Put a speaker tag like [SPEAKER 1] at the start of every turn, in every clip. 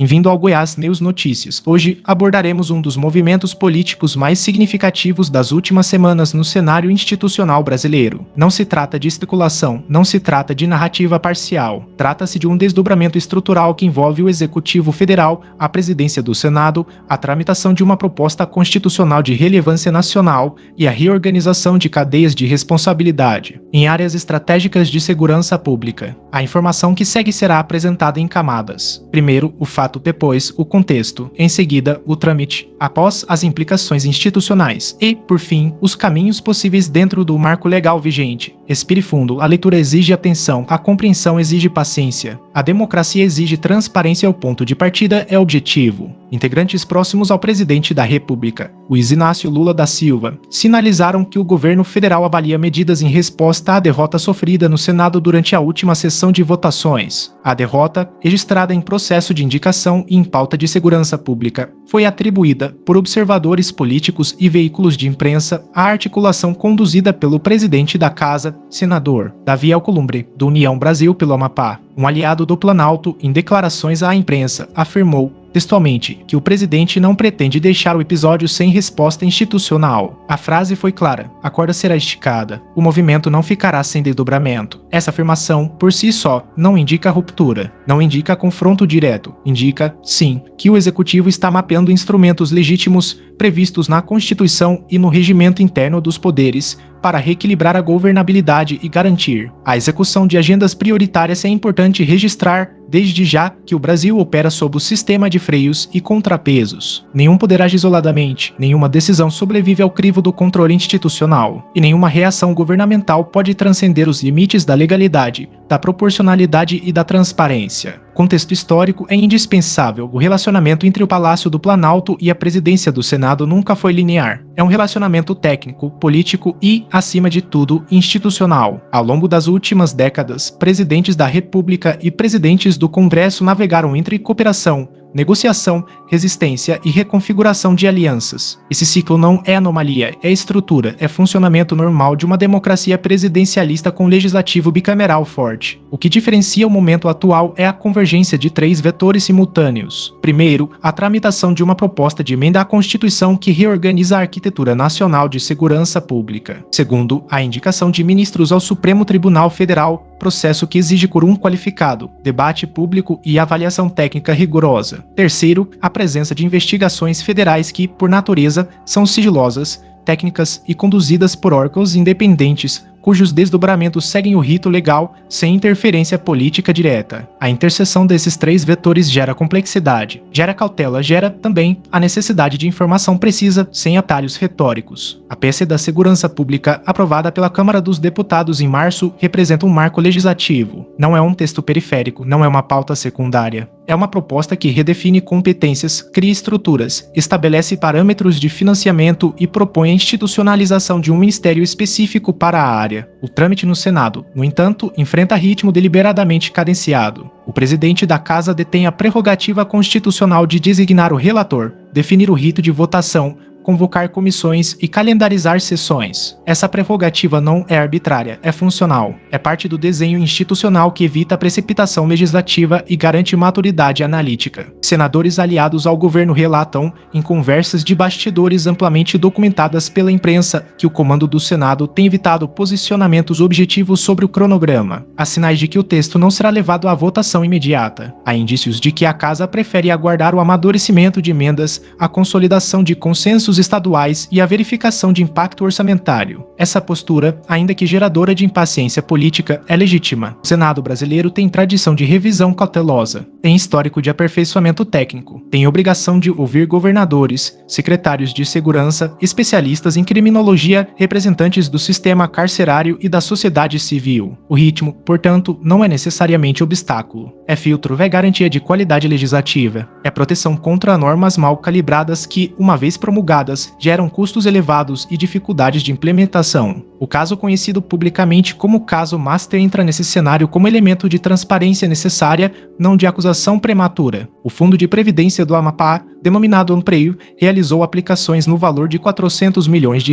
[SPEAKER 1] Bem-vindo ao Goiás News Notícias. Hoje abordaremos um dos movimentos políticos mais significativos das últimas semanas no cenário institucional brasileiro. Não se trata de especulação, não se trata de narrativa parcial. Trata-se de um desdobramento estrutural que envolve o Executivo Federal, a presidência do Senado, a tramitação de uma proposta constitucional de relevância nacional e a reorganização de cadeias de responsabilidade em áreas estratégicas de segurança pública. A informação que segue será apresentada em camadas. Primeiro, o fato, depois o contexto, em seguida o trâmite, após as implicações institucionais e, por fim, os caminhos possíveis dentro do marco legal vigente. Respire fundo, a leitura exige atenção, a compreensão exige paciência. A democracia exige transparência, o ponto de partida é objetivo. Integrantes próximos ao presidente da República, Luiz Inácio Lula da Silva, sinalizaram que o governo federal avalia medidas em resposta à derrota sofrida no Senado durante a última sessão de votações. A derrota, registrada em processo de indicação e em pauta de segurança pública, foi atribuída, por observadores políticos e veículos de imprensa, à articulação conduzida pelo presidente da Casa, senador Davi Alcolumbre, do União Brasil pelo Amapá. Um aliado do Planalto, em declarações à imprensa, afirmou textualmente que o presidente não pretende deixar o episódio sem resposta institucional. A frase foi clara: a corda será esticada, o movimento não ficará sem desdobramento. Essa afirmação, por si só, não indica ruptura, não indica confronto direto, indica, sim, que o executivo está mapeando instrumentos legítimos previstos na Constituição e no regimento interno dos poderes para reequilibrar a governabilidade e garantir a execução de agendas prioritárias. É importante registrar, desde já, que o Brasil opera sob o sistema de freios e contrapesos. Nenhum poder age isoladamente, nenhuma decisão sobrevive ao crivo do controle institucional, e nenhuma reação governamental pode transcender os limites da legalidade, da proporcionalidade e da transparência. Contexto histórico é indispensável. O relacionamento entre o Palácio do Planalto e a presidência do Senado nunca foi linear. É um relacionamento técnico, político e, acima de tudo, institucional. Ao longo das últimas décadas, presidentes da República e presidentes do Congresso navegaram entre cooperação, negociação, resistência e reconfiguração de alianças. Esse ciclo não é anomalia, é estrutura, é funcionamento normal de uma democracia presidencialista com legislativo bicameral forte. O que diferencia o momento atual é a convergência de três vetores simultâneos. Primeiro, a tramitação de uma proposta de emenda à Constituição que reorganiza a arquitetura nacional de segurança pública. Segundo, a indicação de ministros ao Supremo Tribunal Federal, processo que exige quórum qualificado, debate público e avaliação técnica rigorosa. Terceiro, a presença de investigações federais que, por natureza, são sigilosas, técnicas e conduzidas por órgãos independentes, cujos desdobramentos seguem o rito legal sem interferência política direta. A interseção desses três vetores gera complexidade, gera cautela, gera também a necessidade de informação precisa sem atalhos retóricos. A PEC da Segurança Pública, aprovada pela Câmara dos Deputados em março, representa um marco legislativo. Não é um texto periférico, não é uma pauta secundária. É uma proposta que redefine competências, cria estruturas, estabelece parâmetros de financiamento e propõe a institucionalização de um ministério específico para a área. O trâmite no Senado, no entanto, enfrenta ritmo deliberadamente cadenciado. O presidente da Casa detém a prerrogativa constitucional de designar o relator, definir o rito de votação, convocar comissões e calendarizar sessões. Essa prerrogativa não é arbitrária, é funcional. É parte do desenho institucional que evita a precipitação legislativa e garante maturidade analítica. Senadores aliados ao governo relatam, em conversas de bastidores amplamente documentadas pela imprensa, que o comando do Senado tem evitado posicionamentos objetivos sobre o cronograma. Há sinais de que o texto não será levado à votação imediata. Há indícios de que a Casa prefere aguardar o amadurecimento de emendas, a consolidação de consensos estaduais e a verificação de impacto orçamentário. Essa postura, ainda que geradora de impaciência política, é legítima. O Senado brasileiro tem tradição de revisão cautelosa, tem histórico de aperfeiçoamento técnico, tem obrigação de ouvir governadores, secretários de segurança, especialistas em criminologia, representantes do sistema carcerário e da sociedade civil. O ritmo, portanto, não é necessariamente obstáculo. É filtro, é garantia de qualidade legislativa, é proteção contra normas mal calibradas que, uma vez promulgadas, geram custos elevados e dificuldades de implementação. O caso conhecido publicamente como caso Master entra nesse cenário como elemento de transparência necessária, não de acusação prematura. O Fundo de Previdência do Amapá, denominado Ampreio, realizou aplicações no valor de R$ 400 milhões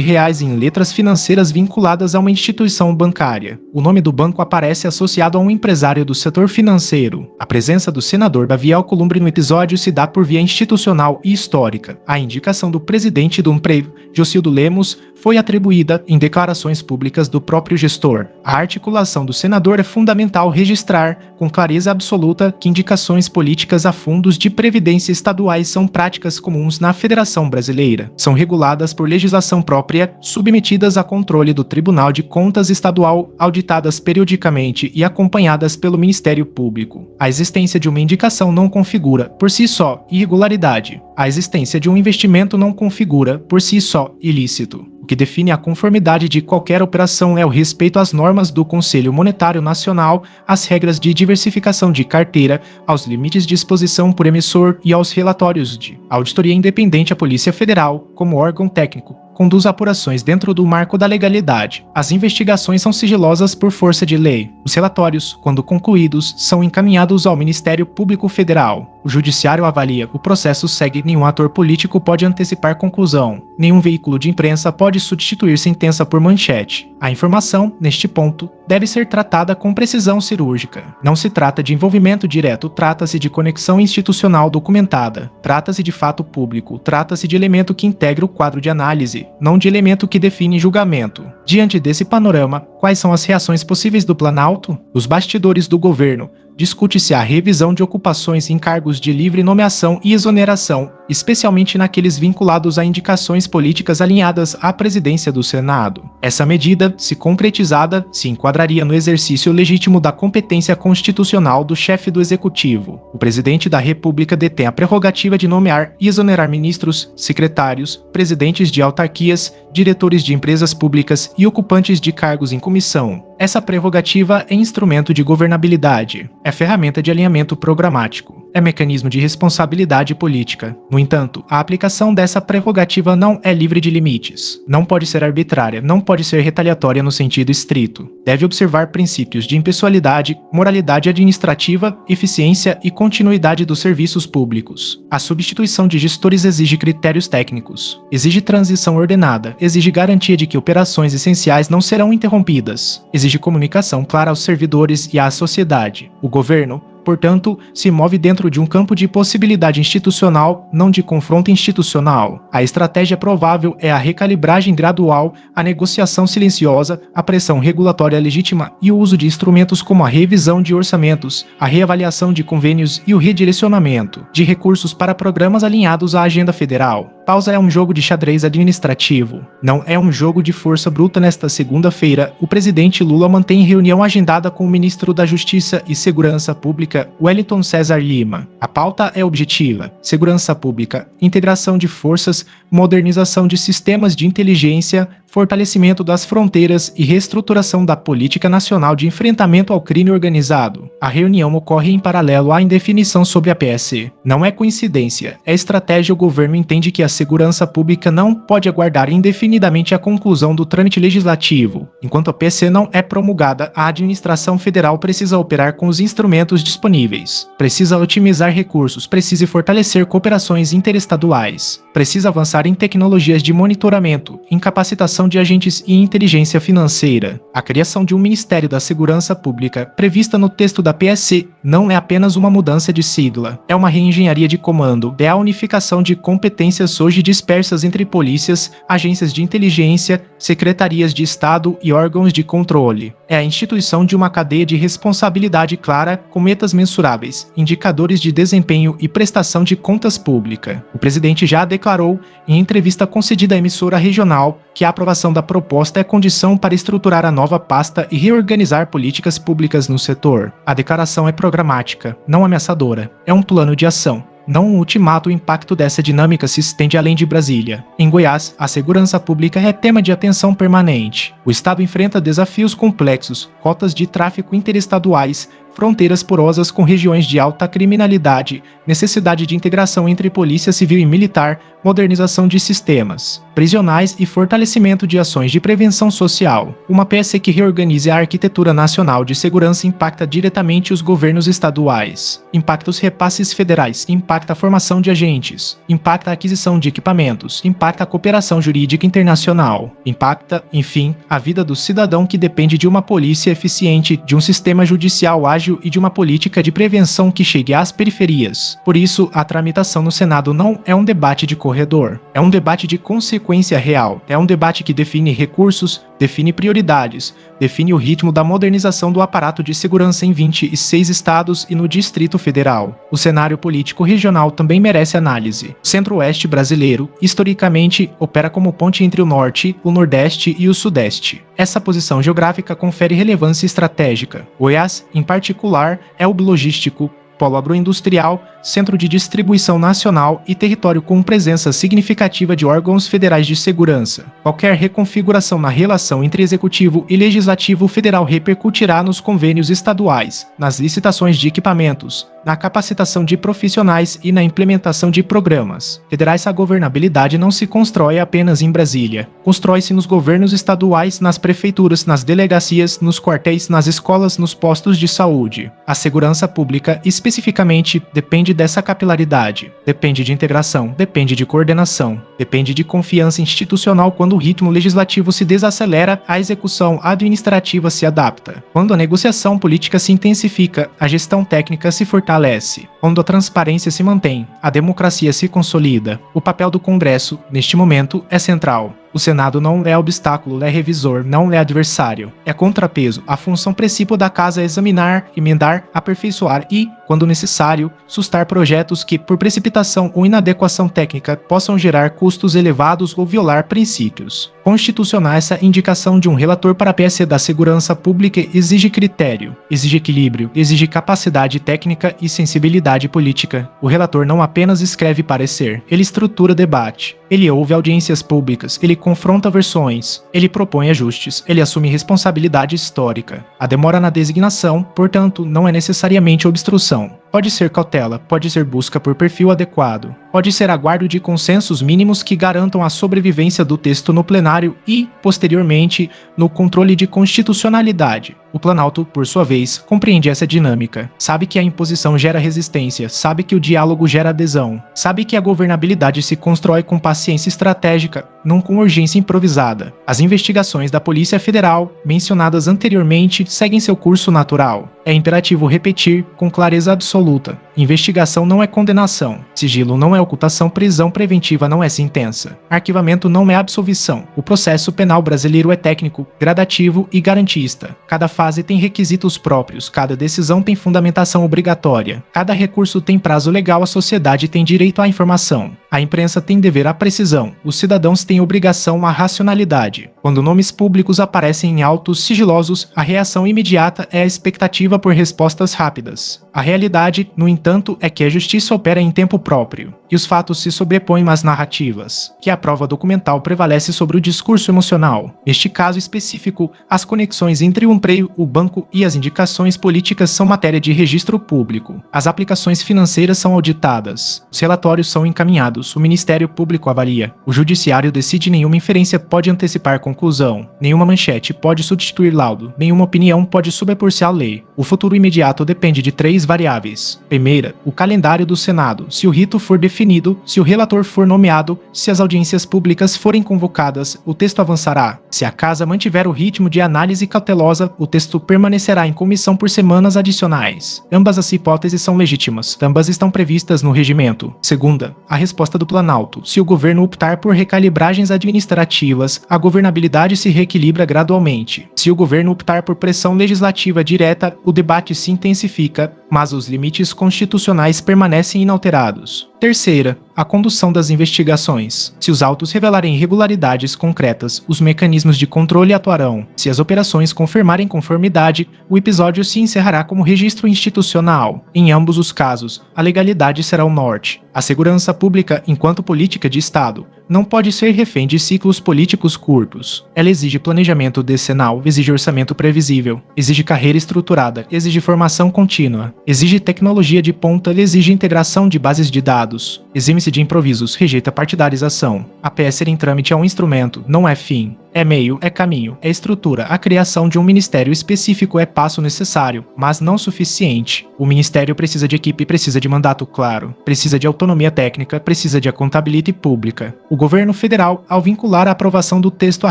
[SPEAKER 1] em letras financeiras vinculadas a uma instituição bancária. O nome do banco aparece associado a um empresário do setor financeiro. A presença do senador Davi Alcolumbre no episódio se dá por via institucional e histórica. A indicação do presidente do Ampreio, Jocildo Lemos, foi atribuída em declarações públicas do próprio gestor. A articulação do senador é fundamental registrar, com clareza absoluta, que indicações políticas a fundos de previdência estaduais são práticas comuns na Federação Brasileira. São reguladas por legislação própria, submetidas a controle do Tribunal de Contas Estadual, auditadas periodicamente e acompanhadas pelo Ministério Público. A existência de uma indicação não configura, por si só, irregularidade. A existência de um investimento não configura, por si só, ilícito. O que define a conformidade de qualquer operação é o respeito às normas do Conselho Monetário Nacional, às regras de diversificação de carteira, aos limites de exposição por emissor e aos relatórios de auditoria independente. A Polícia Federal, como órgão técnico, conduz apurações dentro do marco da legalidade. As investigações são sigilosas por força de lei. Os relatórios, quando concluídos, são encaminhados ao Ministério Público Federal. O Judiciário avalia, o processo segue, nenhum ator político pode antecipar conclusão. Nenhum veículo de imprensa pode substituir sentença por manchete. A informação, neste ponto, deve ser tratada com precisão cirúrgica. Não se trata de envolvimento direto, trata-se de conexão institucional documentada. Trata-se de fato público, trata-se de elemento que integra o quadro de análise, não de elemento que define julgamento. Diante desse panorama, quais são as reações possíveis do Planalto? Os bastidores do governo. Discute-se a revisão de ocupações em cargos de livre nomeação e exoneração, especialmente naqueles vinculados a indicações políticas alinhadas à presidência do Senado. Essa medida, se concretizada, se enquadraria no exercício legítimo da competência constitucional do chefe do Executivo. O presidente da República detém a prerrogativa de nomear e exonerar ministros, secretários, presidentes de autarquias, diretores de empresas públicas e ocupantes de cargos em comissão. Essa prerrogativa é instrumento de governabilidade, é ferramenta de alinhamento programático, é mecanismo de responsabilidade política. No entanto, a aplicação dessa prerrogativa não é livre de limites. Não pode ser arbitrária, não pode ser retaliatória no sentido estrito. Deve observar princípios de impessoalidade, moralidade administrativa, eficiência e continuidade dos serviços públicos. A substituição de gestores exige critérios técnicos, exige transição ordenada, exige garantia de que operações essenciais não serão interrompidas, exige comunicação clara aos servidores e à sociedade. O governo, portanto, se move dentro de um campo de possibilidade institucional, não de confronto institucional. A estratégia provável é a recalibragem gradual, a negociação silenciosa, a pressão regulatória legítima e o uso de instrumentos como a revisão de orçamentos, a reavaliação de convênios e o redirecionamento de recursos para programas alinhados à agenda federal. Pausa é um jogo de xadrez administrativo, não é um jogo de força bruta. Nesta segunda-feira, o presidente Lula mantém reunião agendada com o ministro da Justiça e Segurança Pública, Wellington César Lima. A pauta é objetiva: segurança pública, integração de forças, modernização de sistemas de inteligência, fortalecimento das fronteiras e reestruturação da política nacional de enfrentamento ao crime organizado. A reunião ocorre em paralelo à indefinição sobre a PSC. Não é coincidência, é estratégia. O governo entende que a segurança pública não pode aguardar indefinidamente a conclusão do trâmite legislativo. Enquanto a PSC não é promulgada, a administração federal precisa operar com os instrumentos disponíveis. Precisa otimizar recursos, precisa fortalecer cooperações interestaduais. Precisa avançar em tecnologias de monitoramento, em capacitação de agentes e inteligência financeira. A criação de um Ministério da Segurança Pública, prevista no texto da PSC, não é apenas uma mudança de sigla, é uma reengenharia de comando, é a unificação de competências hoje dispersas entre polícias, agências de inteligência, secretarias de Estado e órgãos de controle. É a instituição de uma cadeia de responsabilidade clara, com metas mensuráveis, indicadores de desempenho e prestação de contas pública. O presidente já declarou, em entrevista concedida à emissora regional, que a aprovação da proposta é condição para estruturar a nova pasta e reorganizar políticas públicas no setor. A declaração é programática, não ameaçadora. É um plano de ação, não um ultimato. O impacto dessa dinâmica se estende além de Brasília. Em Goiás, a segurança pública é tema de atenção permanente. O estado enfrenta desafios complexos, rotas de tráfico interestaduais, fronteiras porosas com regiões de alta criminalidade, necessidade de integração entre polícia civil e militar, modernização de sistemas prisionais e fortalecimento de ações de prevenção social. Uma peça que reorganize a arquitetura nacional de segurança impacta diretamente os governos estaduais, impacta os repasses federais, impacta a formação de agentes, impacta a aquisição de equipamentos, impacta a cooperação jurídica internacional, impacta, enfim, a vida do cidadão que depende de uma polícia eficiente, de um sistema judicial ágil e de uma política de prevenção que chegue às periferias. Por isso, a tramitação no Senado não é um debate de corredor, é um debate de consequência real, é um debate que define recursos, define prioridades, define o ritmo da modernização do aparato de segurança em 26 estados e no Distrito Federal. O cenário político regional também merece análise. O Centro-Oeste brasileiro, historicamente, opera como ponte entre o Norte, o Nordeste e o Sudeste. Essa posição geográfica confere relevância estratégica. Goiás, em particular, é o logístico, polo agroindustrial, centro de distribuição nacional e território com presença significativa de órgãos federais de segurança. Qualquer reconfiguração na relação entre executivo e legislativo federal repercutirá nos convênios estaduais, nas licitações de equipamentos, na capacitação de profissionais e na implementação de programas federais. A governabilidade não se constrói apenas em Brasília. Constrói-se nos governos estaduais, nas prefeituras, nas delegacias, nos quartéis, nas escolas, nos postos de saúde. A segurança pública, especificamente, depende dessa capilaridade, depende de integração, depende de coordenação, depende de confiança institucional. Quando o ritmo legislativo se desacelera, a execução administrativa se adapta. Quando a negociação política se intensifica, a gestão técnica se fortalece. Quando a transparência se mantém, a democracia se consolida. O papel do Congresso, neste momento, é central. O Senado não é obstáculo, é revisor, não é adversário. É contrapeso. A função principal da casa é examinar, emendar, aperfeiçoar e, quando necessário, sustar projetos que, por precipitação ou inadequação técnica, possam gerar custos elevados ou violar princípios constitucionais. Essa indicação de um relator para a PSE da segurança pública exige critério, exige equilíbrio, exige capacidade técnica e sensibilidade política. O relator não apenas escreve parecer, ele estrutura debate, ele ouve audiências públicas, ele confronta versões, ele propõe ajustes, ele assume responsabilidade histórica. A demora na designação, portanto, não é necessariamente obstrução. Pode ser cautela, pode ser busca por perfil adequado, pode ser aguardo de consensos mínimos que garantam a sobrevivência do texto no plenário e, posteriormente, no controle de constitucionalidade. O Planalto, por sua vez, compreende essa dinâmica. Sabe que a imposição gera resistência, sabe que o diálogo gera adesão, sabe que a governabilidade se constrói com paciência estratégica, não com urgência improvisada. As investigações da Polícia Federal, mencionadas anteriormente, seguem seu curso natural. É imperativo repetir com clareza absoluta. Investigação não é condenação. Sigilo não é ocultação. Prisão preventiva não é sentença. Arquivamento não é absolvição. O processo penal brasileiro é técnico, gradativo e garantista. Cada fase tem requisitos próprios. Cada decisão tem fundamentação obrigatória. Cada recurso tem prazo legal. A sociedade tem direito à informação. A imprensa tem dever à precisão. Os cidadãos têm obrigação à racionalidade. Quando nomes públicos aparecem em autos sigilosos, a reação imediata é a expectativa por respostas rápidas. A realidade, no entanto, é que a justiça opera em tempo próprio, e os fatos se sobrepõem às narrativas, que a prova documental prevalece sobre o discurso emocional. Neste caso específico, as conexões entre o emprego, o banco e as indicações políticas são matéria de registro público. As aplicações financeiras são auditadas. Os relatórios são encaminhados. O Ministério Público avalia. O Judiciário decide. Nenhuma inferência pode antecipar conclusão. Nenhuma manchete pode substituir laudo. Nenhuma opinião pode sobrepor-se à lei. O futuro imediato depende de 3 variáveis. Primeira, o calendário do Senado. Se o rito for definido, se o relator for nomeado, se as audiências públicas forem convocadas, o texto avançará. Se a Casa mantiver o ritmo de análise cautelosa, o texto permanecerá em comissão por semanas adicionais. Ambas as hipóteses são legítimas. Ambas estão previstas no regimento. Segunda, a resposta do Planalto. Se o governo optar por recalibragens administrativas, a governabilidade se reequilibra gradualmente. Se o governo optar por pressão legislativa direta, o debate se intensifica, mas os limites constitucionais permanecem inalterados. Terceira, a condução das investigações. Se os autos revelarem irregularidades concretas, os mecanismos de controle atuarão. Se as operações confirmarem conformidade, o episódio se encerrará como registro institucional. Em ambos os casos, a legalidade será o norte. A segurança pública, enquanto política de Estado, não pode ser refém de ciclos políticos curtos. Ela exige planejamento decenal, exige orçamento previsível, exige carreira estruturada, exige formação contínua, exige tecnologia de ponta, exige integração de bases de dados, exime-se de improvisos, rejeita partidarização. A PSR em trâmite é um instrumento, não é fim. É meio, é caminho, é estrutura. A criação de um ministério específico é passo necessário, mas não suficiente. O ministério precisa de equipe, precisa de mandato claro, precisa de autonomia técnica, precisa de accountability pública. O governo federal, ao vincular a aprovação do texto à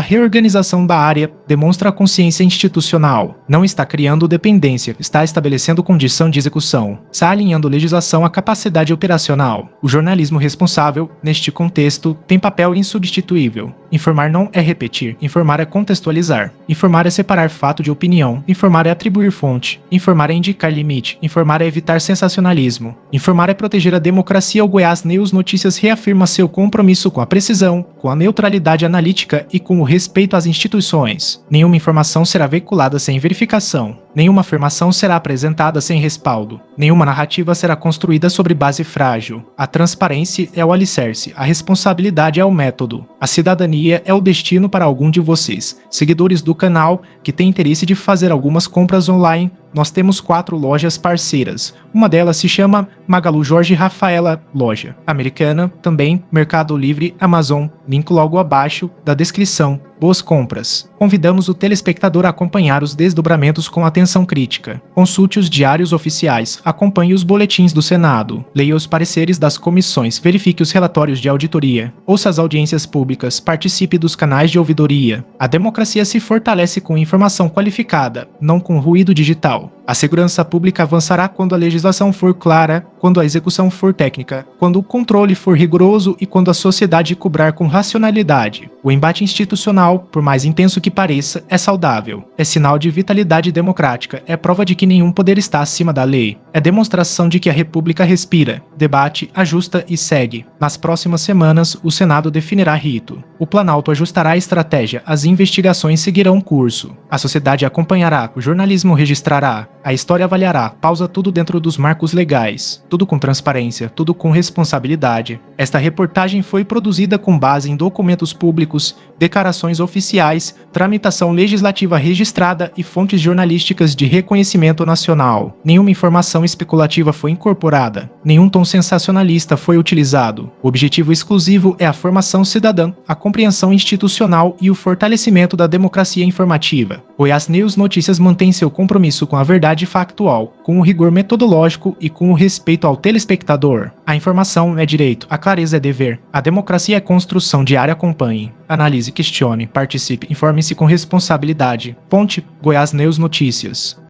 [SPEAKER 1] reorganização da área, demonstra a consciência institucional. Não está criando dependência, está estabelecendo condição de execução. Está alinhando legislação à capacidade operacional. O jornalismo responsável, neste contexto, tem papel insubstituível. Informar não é repetir. Informar é contextualizar. Informar é separar fato de opinião. Informar é atribuir fonte. Informar é indicar limite. Informar é evitar sensacionalismo. Informar é proteger a democracia. O Goiás News Notícias reafirma seu compromisso com a precisão, com a neutralidade analítica e com o respeito às instituições. Nenhuma informação será veiculada sem verificação. Nenhuma afirmação será apresentada sem respaldo. Nenhuma narrativa será construída sobre base frágil. A transparência é o alicerce. A responsabilidade é o método. A cidadania é o destino para algum de vocês, seguidores do canal, que tem interesse de fazer algumas compras online. Nós temos 4 lojas parceiras. Uma delas se chama Magalu Jorge Rafaela Loja. Americana, também Mercado Livre, Amazon, link logo abaixo da descrição. Boas compras. Convidamos o telespectador a acompanhar os desdobramentos com atenção crítica. Consulte os diários oficiais, acompanhe os boletins do Senado, leia os pareceres das comissões, verifique os relatórios de auditoria, ouça as audiências públicas, participe dos canais de ouvidoria. A democracia se fortalece com informação qualificada, não com ruído digital. A segurança pública avançará quando a legislação for clara, quando a execução for técnica, quando o controle for rigoroso e quando a sociedade cobrar com racionalidade. O embate institucional, por mais intenso que pareça, é saudável. É sinal de vitalidade democrática, é prova de que nenhum poder está acima da lei. É demonstração de que a República respira, debate, ajusta e segue. Nas próximas semanas, o Senado definirá rito. O Planalto ajustará a estratégia, as investigações seguirão curso. A sociedade acompanhará, o jornalismo registrará. A história avaliará, pausa tudo dentro dos marcos legais, tudo com transparência, tudo com responsabilidade. Esta reportagem foi produzida com base em documentos públicos, declarações oficiais, tramitação legislativa registrada e fontes jornalísticas de reconhecimento nacional. Nenhuma informação especulativa foi incorporada, nenhum tom sensacionalista foi utilizado. O objetivo exclusivo é a formação cidadã, a compreensão institucional e o fortalecimento da democracia informativa. Goiás News Notícias mantém seu compromisso com a verdade factual, com o rigor metodológico e com o respeito ao telespectador. A informação é direito, a clareza é dever, a democracia é construção diária. Acompanhe, analise, questione, participe, informe-se com responsabilidade. Ponte Goiás News Notícias.